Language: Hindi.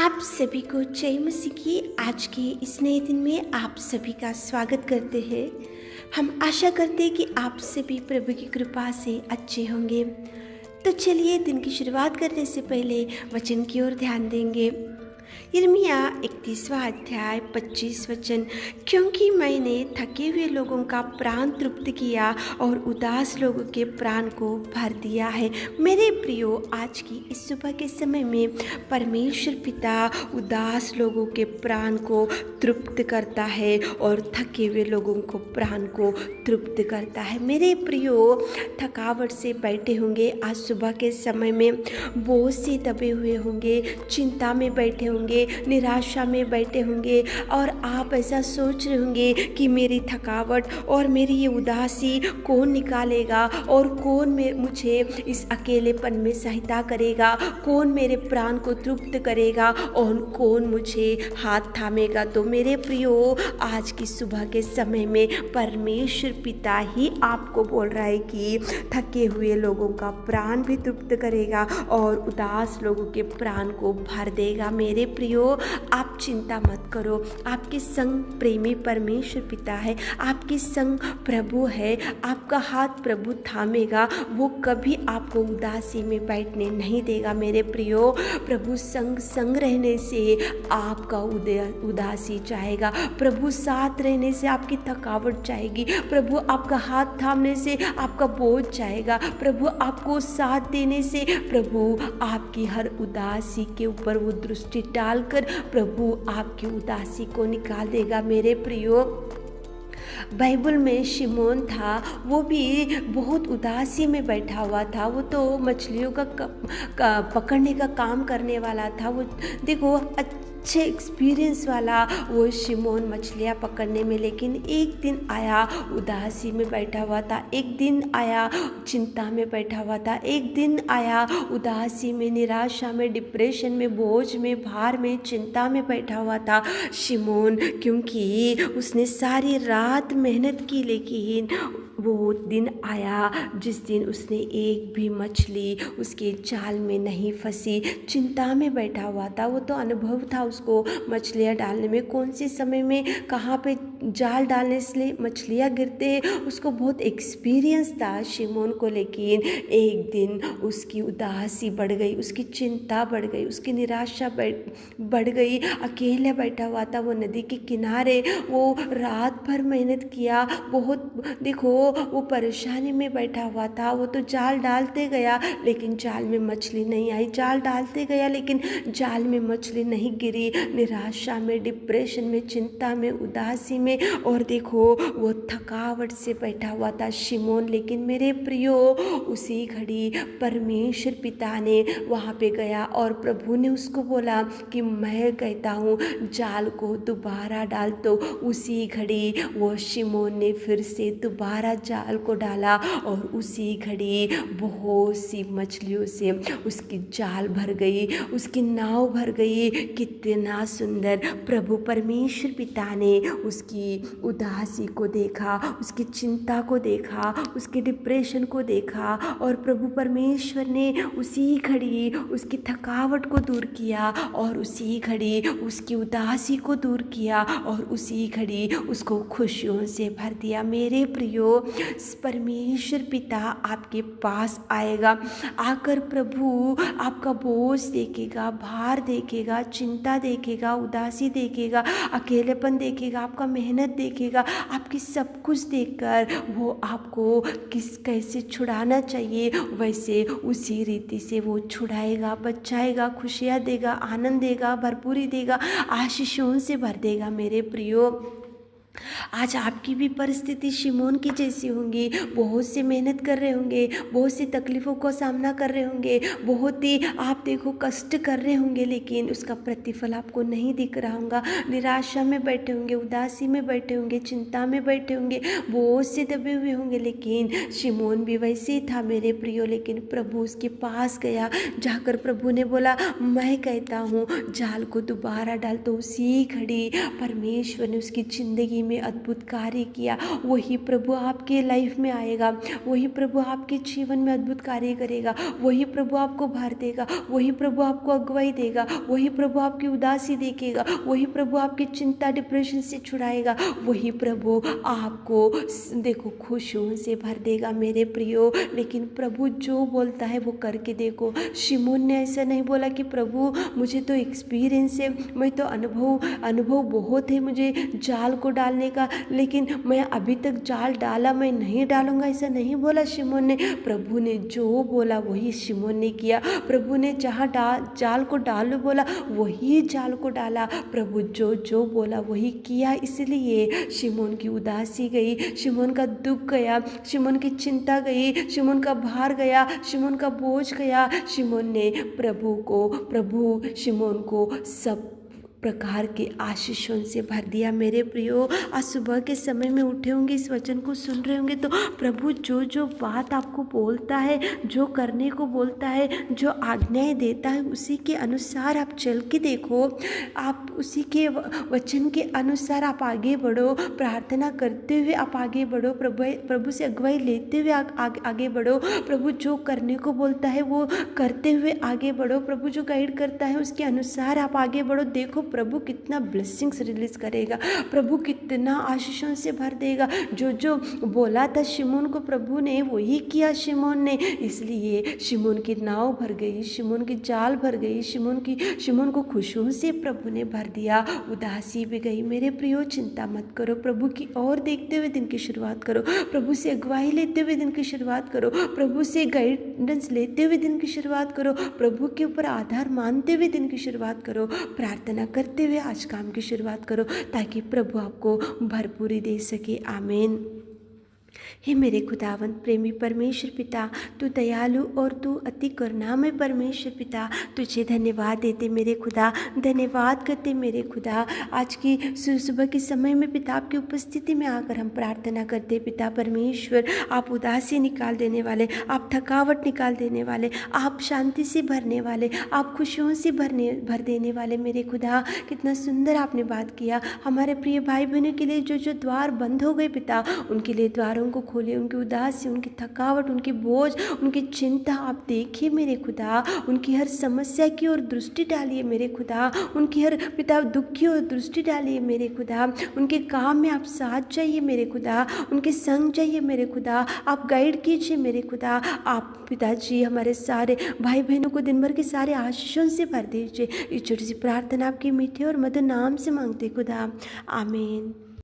आप सभी को जय मसीह की आज के इस नए दिन में आप सभी का स्वागत करते हैं। हम आशा करते हैं कि आप सभी प्रभु की कृपा से अच्छे होंगे। तो चलिए दिन की शुरुआत करने से पहले वचन की ओर ध्यान देंगे। यिर्मयाह 31वां अध्याय 25 वचन। क्योंकि मैंने थके हुए लोगों का प्राण तृप्त किया और उदास लोगों के प्राण को भर दिया है। मेरे प्रियो, आज की इस सुबह के समय में परमेश्वर पिता उदास लोगों के प्राण को तृप्त करता है और थके हुए लोगों को प्राण को तृप्त करता है। मेरे प्रियो, थकावट से बैठे होंगे, आज सुबह के समय में बोझ से दबे हुए होंगे, चिंता में बैठे होंगे, निराशा में बैठे होंगे और आप ऐसा सोच रहे होंगे कि मेरी थकावट और मेरी ये उदासी कौन निकालेगा और कौन मुझे इस अकेलेपन में सहायता करेगा, कौन मेरे प्राण को तृप्त करेगा और कौन मुझे हाथ थामेगा। तो मेरे प्रियो, आज की सुबह के समय में परमेश्वर पिता ही आपको बोल रहा है कि थके हुए लोगों का प्राण भी तृप्त करेगा और उदास लोगों के प्राण को भर देगा। मेरे प्रियो, आप चिंता मत करो, आपके संग प्रेमी परमेश्वर पिता है, आपके संग प्रभु है, आपका हाथ प्रभु थामेगा, वो कभी आपको उदासी में बैठने नहीं देगा। मेरे प्रियो, प्रभु संग रहने से आपका उदासी जाएगा, प्रभु साथ रहने से आपकी थकावट जाएगी, प्रभु आपका हाथ थामने से आपका बोझ जाएगा, प्रभु आपको साथ देने से प्रभु आपकी हर उदासी के ऊपर वो दृष्टि डालकर प्रभु आपकी उदासी को निकाल देगा। मेरे प्रियो, बाइबल में शिमोन था, वो भी बहुत उदासी में बैठा हुआ था। वो तो मछलियों का पकड़ने का काम करने वाला था। वो देखो अच्छे एक्सपीरियंस वाला वो शिमोन मछलियाँ पकड़ने में, लेकिन एक दिन आया उदासी में बैठा हुआ था, एक दिन आया चिंता में बैठा हुआ था, एक दिन आया उदासी में, निराशा में, डिप्रेशन में, बोझ में, भार में, चिंता में बैठा हुआ था शिमोन। क्योंकि उसने सारी रात मेहनत की, लेकिन वो दिन आया जिस दिन उसने एक भी मछली उसके जाल में नहीं फंसी। चिंता में बैठा हुआ था, वो तो अनुभव था उसको मछलियाँ डालने में, कौन से समय में कहाँ पे जाल डालने से मछलियाँ गिरते, उसको बहुत एक्सपीरियंस था शिमोन को। लेकिन एक दिन उसकी उदासी बढ़ गई, उसकी चिंता बढ़ गई, उसकी निराशा बढ़ गई। अकेला बैठा हुआ था वो नदी के किनारे, वो रात भर मेहनत किया, बहुत देखो वो परेशानी में बैठा हुआ था। वो तो जाल डालते गया लेकिन जाल में मछली नहीं आई, जाल डालते गया लेकिन जाल में मछली नहीं गिरी। निराशा में, डिप्रेशन में, चिंता में, उदासी में, और देखो वो थकावट से बैठा हुआ था शिमोन। लेकिन मेरे प्रियो, उसी घड़ी परमेश्वर पिता ने वहाँ पे गया और प्रभु ने उसको बोला कि मैं कहता हूँ जाल को दोबारा डाल। तो उसी घड़ी वो शिमोन ने फिर से दोबारा जाल को डाला और उसी घड़ी बहुत सी मछलियों से उसकी जाल भर गई, उसकी नाव भर गई। कितना सुंदर प्रभु परमेश्वर पिता ने उसकी उदासी को देखा, उसकी चिंता को देखा, उसके डिप्रेशन को देखा, और प्रभु परमेश्वर ने उसी घड़ी उसकी थकावट को दूर किया और उसी घड़ी उसकी उदासी को दूर किया और उसी घड़ी उसको खुशियों से भर दिया। मेरे प्रियो, परमेश्वर पिता आपके पास आएगा, आकर प्रभु आपका बोझ देखेगा, भार देखेगा, चिंता देखेगा, उदासी देखेगा, अकेलेपन देखेगा, आपका मेहनत देखेगा, आपकी सब कुछ देखकर वो आपको कैसे छुड़ाना चाहिए वैसे उसी रीति से वो छुड़ाएगा, बचाएगा, खुशियाँ देगा, आनंद देगा, भरपूरी देगा, आशीषों से भर देगा। मेरे प्रियो, आज आपकी भी परिस्थिति शिमोन की जैसी होंगी, बहुत से मेहनत कर रहे होंगे, बहुत सी तकलीफ़ों का सामना कर रहे होंगे, बहुत ही आप देखो कष्ट कर रहे होंगे, लेकिन उसका प्रतिफल आपको नहीं दिख रहा होगा। निराशा में बैठे होंगे, उदासी में बैठे होंगे, चिंता में बैठे होंगे, बहुत से दबे हुए होंगे। लेकिन शिमोन भी वैसे ही था मेरे प्रियो। लेकिन प्रभु उसके पास गया, जाकर प्रभु ने बोला मैं कहता हूँ जाल को दोबारा डाल। तो उसी घड़ी परमेश्वर ने उसकी ज़िंदगी ज़िंदगी में अद्भुत कार्य किया, वही प्रभु आपके लाइफ में आएगा, वही प्रभु आपके जीवन में अद्भुत कार्य करेगा, वही प्रभु आपको भर देगा, वही प्रभु आपको अगुवाई देगा, वही प्रभु आपकी उदासी देखेगा, वही प्रभु आपकी चिंता डिप्रेशन से छुड़ाएगा, वही प्रभु आपको देखो खुशियों से भर देगा मेरे प्रियो। लेकिन प्रभु जो बोलता है वो करके देखो। शिमोन ने ऐसा नहीं बोला कि प्रभु मुझे तो एक्सपीरियंस है, मैं तो अनुभव बहुत है मुझे जाल को डालने का, लेकिन मैं अभी तक जाल डाला मैं नहीं डालूंगा, ऐसा नहीं बोला शिमोन ने। प्रभु ने जो बोला वही शिमोन ने किया। प्रभु ने जहाँ जाल को डालो बोला वही जाल को डाला। प्रभु जो बोला वही किया। इसलिए शिमोन की उदासी गई, शिमोन का दुख गया, शिमोन की चिंता गई, शिमोन का भार गया, शिमोन का बोझ गया। शिमोन ने प्रभु शिमोन को सब प्रकार के आशीषों से भर दिया। मेरे प्रियो, आज सुबह के समय में उठे होंगे, इस वचन को सुन रहे होंगे, तो प्रभु जो बात आपको बोलता है, जो करने को बोलता है, जो आज्ञाएं देता है, उसी के अनुसार आप चल के देखो। आप उसी के वचन के अनुसार आप आगे बढ़ो, प्रार्थना करते हुए आप आगे बढ़ो, प्रभु से अगुवाई लेते हुए आगे बढ़ो। प्रभु जो करने को बोलता है वो करते हुए आगे बढ़ो। प्रभु जो गाइड करता है उसके अनुसार आप आगे बढ़ो। देखो प्रभु कितना ब्लेसिंग्स रिलीज करेगा, प्रभु कितना आशीषों से भर देगा। जो बोला था शिमोन को प्रभु ने वही किया शिमोन ने। इसलिए शिमोन की नाव भर गई, शिमोन की जाल भर गई, शिमोन को खुशियों से प्रभु ने भर दिया। उदासी भी गई। मेरे प्रियो, चिंता मत करो, प्रभु की ओर देखते हुए दिन की शुरुआत करो, प्रभु से अगुवाई लेते हुए दिन की शुरुआत करो, प्रभु से गाइडेंस लेते हुए दिन की शुरुआत करो, प्रभु के ऊपर आधार मानते हुए दिन की शुरुआत करो, प्रार्थना करते हुए आज काम की शुरुआत करो, ताकि प्रभु आपको भरपूरी दे सके। आमीन। हे मेरे खुदावंत प्रेमी परमेश्वर पिता, तू दयालु और तू अति करुणामय परमेश्वर पिता, तुझे धन्यवाद देते मेरे खुदा, धन्यवाद करते मेरे खुदा। आज की सुबह के समय में पिता आपकी उपस्थिति में आकर हम प्रार्थना करते पिता परमेश्वर, आप उदासी निकाल देने वाले, आप थकावट निकाल देने वाले, आप शांति से भरने वाले, आप खुशियों से भर देने वाले मेरे खुदा। कितना सुंदर आपने बात किया। हमारे प्रिय भाई बहनों के लिए जो द्वार बंद हो गए पिता, उनके लिए द्वारों को खोले, उनकी उदासी, उनकी थकावट, उनकी बोझ, उनकी चिंता आप देखिए मेरे खुदा। उनकी हर समस्या की ओर दृष्टि डालिए मेरे खुदा, उनकी हर पिता दुख की ओर दृष्टि डालिए मेरे खुदा। उनके काम में आप साथ जाइए मेरे खुदा, उनके संग जाइए मेरे खुदा, आप गाइड कीजिए मेरे खुदा। आप पिताजी हमारे सारे भाई बहनों को दिन भर के सारे आशीषों से भर दीजिए। इस छोटी सी प्रार्थना आपके मीठे और मधुर नाम से मांगते खुदा, आमीन।